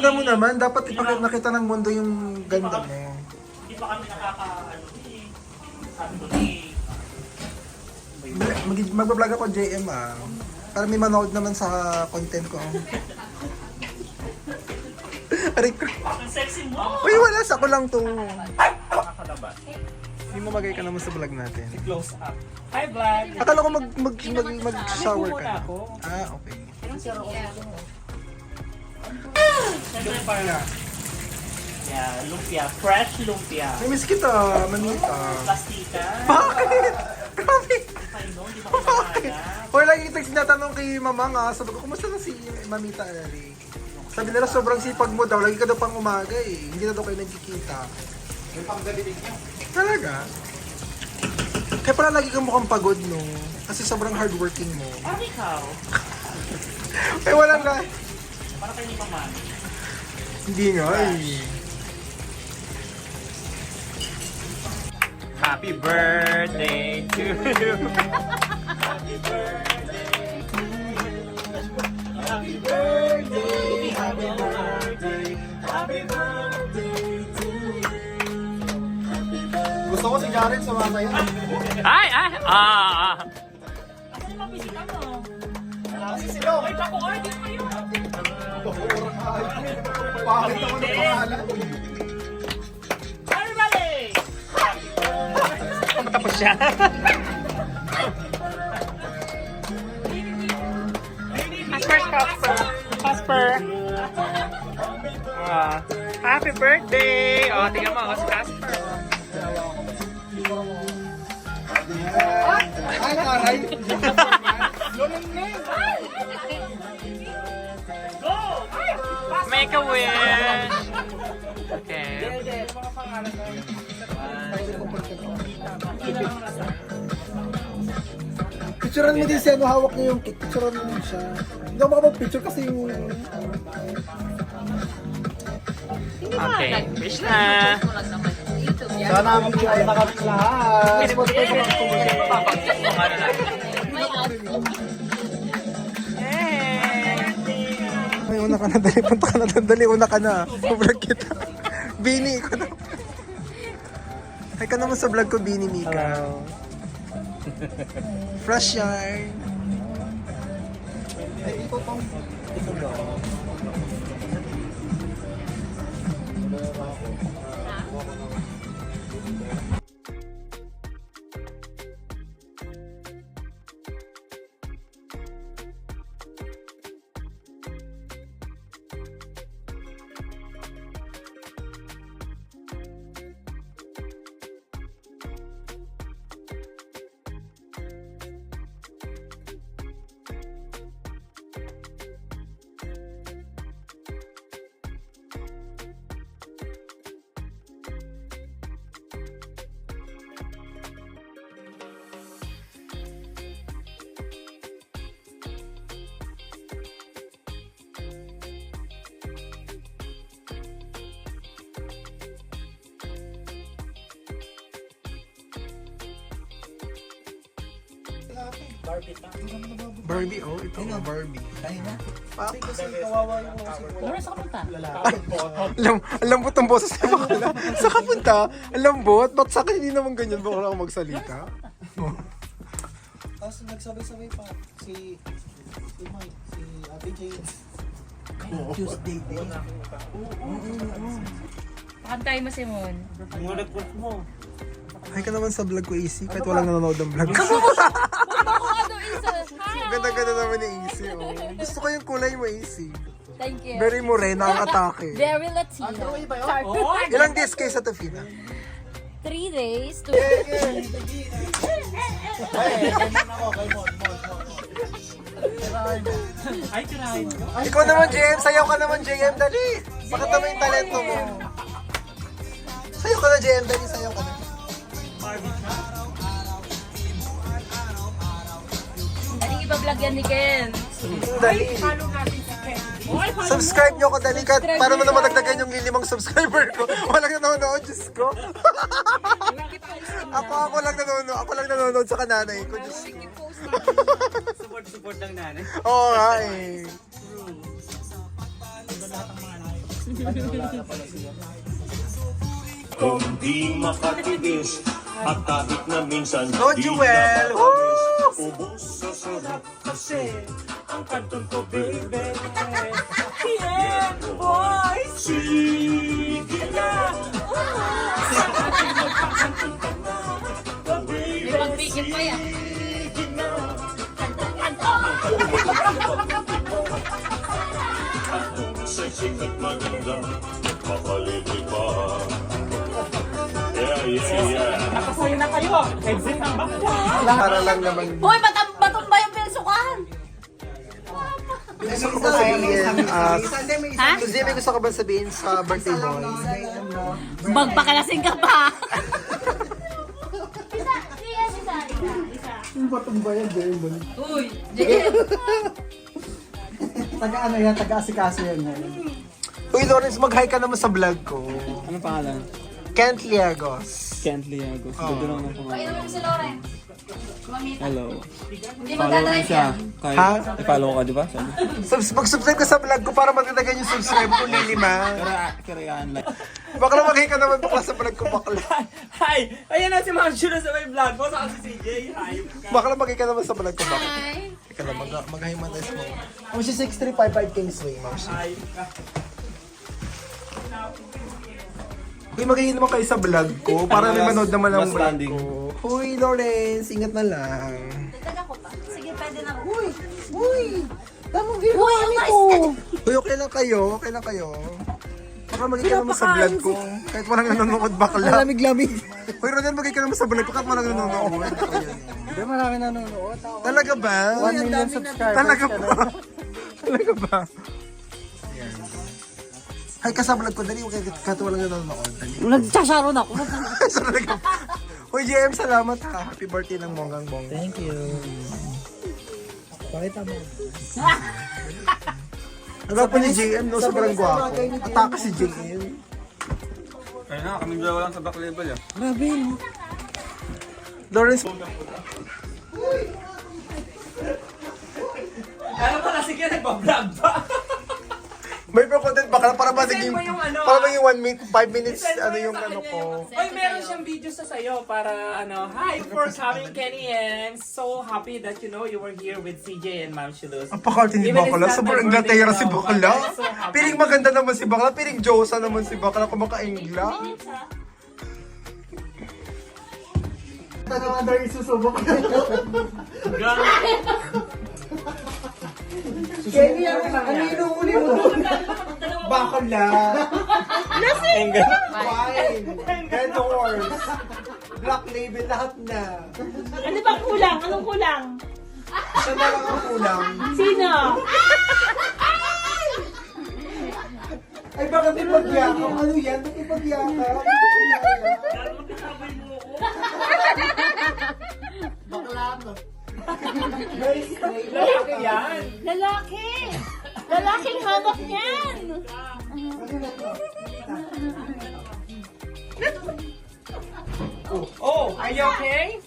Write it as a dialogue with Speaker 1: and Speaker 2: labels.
Speaker 1: ganda mo naman. Dapat ipakita nakita ng mundo yung ganda mo.
Speaker 2: Hindi pa kami nakaka-ano eh. Sabi ko eh.
Speaker 1: Magbablog ako JM para may manood naman sa content ko. Aray ko.
Speaker 2: Ang sexy mo!
Speaker 1: Uy, wala. Ako lang to.
Speaker 2: Nakakalabas.
Speaker 1: Hindi mamagay ka naman sa vlog natin.
Speaker 2: Close up. Hi vlog!
Speaker 1: Akala ko mag-shower ka na.
Speaker 2: Ako.
Speaker 1: Okay.
Speaker 2: Lumpia. Yeah, lumpia. Fresh lumpia.
Speaker 1: May miss kita, manita.
Speaker 2: Plastika.
Speaker 1: Bakit? Grabe.
Speaker 2: Ay no, hindi ba kumakaga?
Speaker 1: Or lagi kita tinatanong kay mama nga, sabi ko, kumusta na si Mamita Eric? Sabi nila sobrang sipag mo daw, lagi ka daw pang umaga eh. Hindi na daw kayo nagkikita.
Speaker 3: Yung panggabinig niya.
Speaker 1: Talaga? Kaya pala lagi kang mukhang pagod, no? Kasi sobrang hardworking mo.
Speaker 2: Ano ikaw?
Speaker 1: Eh, walang na.
Speaker 2: Para kayo ni Mama.
Speaker 1: Hindi nga eh.
Speaker 2: Happy birthday to you. Happy birthday to you. Happy birthday, happy birthday, happy birthday to you.
Speaker 3: Gusto ko si Jaren sumasaya.
Speaker 2: Ay! Kasi mabisita mo.
Speaker 3: Kasi sila.
Speaker 2: Ay, ako ay, di kayo.
Speaker 3: Bakit naman ang pangalan?
Speaker 2: Everybody! Tapos siya. Casper. Happy birthday! O, tingnan mo, si Casper.
Speaker 3: Ay, taray.
Speaker 2: Make a wish! Okay.
Speaker 1: Picturean mo din siya, no? Hawak niya yung cake. Picturean mo din siya. Hindi ako makapag-picture kasi yung...
Speaker 2: Okay, wish na!
Speaker 3: Sana ang video ay nakapit lahat.
Speaker 1: Ay, una ka na, dali. Punta ka na, dali. Una ka na. Vlog kita. Bini ko na. Ay ka naman sa vlog ko, Bini Mika. Fresh yarn. Barbie, oh. Ito nga, Barbie. Pak.
Speaker 2: Wala sa kapunta.
Speaker 1: Ang lambot ang boses ni Bakla. Sa kapunta, ang lambot. Ba't sa akin hindi naman ganyan? Baka wala akong magsalita.
Speaker 3: Tapos nagsabay-sabay pa si Mike, si Ate James.
Speaker 1: Tuesday day.
Speaker 4: Pakantay mo, Simon.
Speaker 2: Mga request mo.
Speaker 1: Ay ka naman sa vlog ko, AC. Kahit walang nanonood ng vlog ko.
Speaker 4: Ako ano isa.
Speaker 1: Ang ganda-ganda naman ni AC, oh. Gusto ko yung kulay mo, AC.
Speaker 4: Thank you.
Speaker 1: Very morena ang atake.
Speaker 4: Very Latino.
Speaker 2: Oh!
Speaker 1: Ilang days kayo sa Tofina?
Speaker 4: 3 days to...
Speaker 2: Ay, tirahin mo.
Speaker 1: Ikaw naman, JM. Sayaw ka naman, JM. Dali. Pakita mo yung talento mo. Sayaw ka na, JM. Dali, sayaw ka na.
Speaker 4: Daling iba-vlog yan ni Ken.
Speaker 1: Dali. Subscribe nyo ako, dali ka. Para mo na madagdagan yung 5 subscriber ko. Walang nanonood, Diyos ko. ako lang nanonood. Ako lang nanonood sa kananay ko, Diyos ko.
Speaker 2: Support ng nanay.
Speaker 1: Oo nga eh.
Speaker 5: Kung di makatiis at kahit na minsan
Speaker 1: Go,
Speaker 5: di
Speaker 1: Jewel!
Speaker 5: nakakamiss, ubos sa sarap kasi ang kantong ko, baby. Yeah, boy! Sige na! Sa ating magkakantong na, baby.
Speaker 4: May pag-picture pa yan.
Speaker 5: Sige na! Atong sa sikat maganda, makalibig pa. Yeah.
Speaker 2: Nakasayo na kayo. Exit ang bakla.
Speaker 1: Para lang naman.
Speaker 4: Hoy, batom ba yung pinasukan?
Speaker 1: Gusto ko ba sabihin,
Speaker 4: Ha?
Speaker 1: Suzy, may gusto ko ba sabihin sa birthday boy?
Speaker 4: Magpakalasing ka pa.
Speaker 3: Yung batong ba yan, Jeremy?
Speaker 4: Uy, JM.
Speaker 3: Taga ano yan, taga asikaso yan.
Speaker 1: Uy, Lawrence, mag-hi ka naman sa vlog ko.
Speaker 6: Anong pangalan?
Speaker 1: Kent Liagos.
Speaker 6: Kent Liagos. Ganda lang ng pangalan.
Speaker 4: Painumin mo si Lawrence. Mamita.
Speaker 6: Hello.
Speaker 4: Hindi
Speaker 6: Follow mo
Speaker 4: magdadrive
Speaker 6: siya.
Speaker 4: yan.
Speaker 6: Kahit
Speaker 1: Ha?
Speaker 6: i-follow ka, di ba? Sabi.
Speaker 1: Mag-subscribe ka sa vlog ko para magdadagan yung subscribe ko, Lilima.
Speaker 6: Karayaan like.
Speaker 1: Bakla mag-hi ka naman bakla sa vlog ko, bakla.
Speaker 2: Hi! Ayan na si Ma'am Shula sa may vlog ko. Saka si CJ. Hi!
Speaker 1: Bakla mag-hi ka naman sa vlog ko, bakla.
Speaker 4: Hi.
Speaker 1: Ika lang, mag-hi mo tayo mo. Ma'am si 6355 Kingsway, Ma'am si.
Speaker 2: Hi!
Speaker 1: Uy, mag-hi naman kayo sa vlog ko para may manood naman ang
Speaker 6: Last
Speaker 1: vlog
Speaker 6: landing.
Speaker 1: ko. Uy, Lawrence, ingat na lang.
Speaker 4: Dagdagan ko pa. Sige, pwede na.
Speaker 3: Uy! Tamang
Speaker 4: Uy,
Speaker 3: ginawa
Speaker 4: ang
Speaker 3: nito!
Speaker 1: Uy, okay lang kayo, okay lang kayo. Baka mag-hi ka naman sa vlog ko. Kahit walang nanonood, bakla.
Speaker 3: Lamig-lamig.
Speaker 1: Uy, Rodel, mag-hi ka naman sa vlog ko kahit walang nanonood.
Speaker 3: Hindi marami nanonood.
Speaker 1: Talaga ba?
Speaker 3: 1 million subscribers
Speaker 1: Talaga
Speaker 3: ka na.
Speaker 1: ba? Talaga ba? Ayan. Hay ka sa vlog ko, dali. Kahit walang nanonood. Dali.
Speaker 4: Nagsasaron ako.
Speaker 1: Talaga ba? Uy, JM, salamat ha. Happy birthday ng Monggang Bong.
Speaker 3: Thank you. Pakita mo.
Speaker 1: Ano pa ni JM, no? Sobrang gwapo. Ataka si JM.
Speaker 6: Kaya na, kaming dalawa lang sa back level ah.
Speaker 3: Grabe, no?
Speaker 1: Lawrence,
Speaker 2: Ano pala? Sige, nagpa-vlog pa.
Speaker 1: may content ba para ba naging,
Speaker 2: Send mo yung ano,
Speaker 1: para ba yung 1 minute, 5 minutes,
Speaker 2: Send mo
Speaker 1: ano yung
Speaker 2: sa
Speaker 1: ano
Speaker 2: kanya
Speaker 1: ko.
Speaker 2: Oy, meron siyang video sa sayo para ano. Hi, for coming Kenny and so happy that you know you were here with CJ and Ma'am Shulus.
Speaker 1: Ang pakarte ni
Speaker 2: Even
Speaker 1: Bakla,
Speaker 2: it's not
Speaker 1: sobrang
Speaker 2: my birthday
Speaker 1: inglatera si
Speaker 2: now,
Speaker 1: Bakla.
Speaker 2: but I'm so happy.
Speaker 1: Piling maganda naman si Bakla, piling Josa naman si Bakla, kumakaingla.
Speaker 3: Taga-under isusubok. Kenny, ano inuuli mo? Bakla. Wine. Red Horse. Black Label, lahat na.
Speaker 7: Ano bang kulang? Anong kulang?
Speaker 3: Siya na lang ang kulang.
Speaker 7: Sino?
Speaker 3: Ay, bakit ipagyakap? Ano yan? Ba't ipagyakap? Bakla mo.
Speaker 2: Lalaki yan.
Speaker 7: Lalaki! Lalaking hanap niyan!
Speaker 2: Oh, are you okay?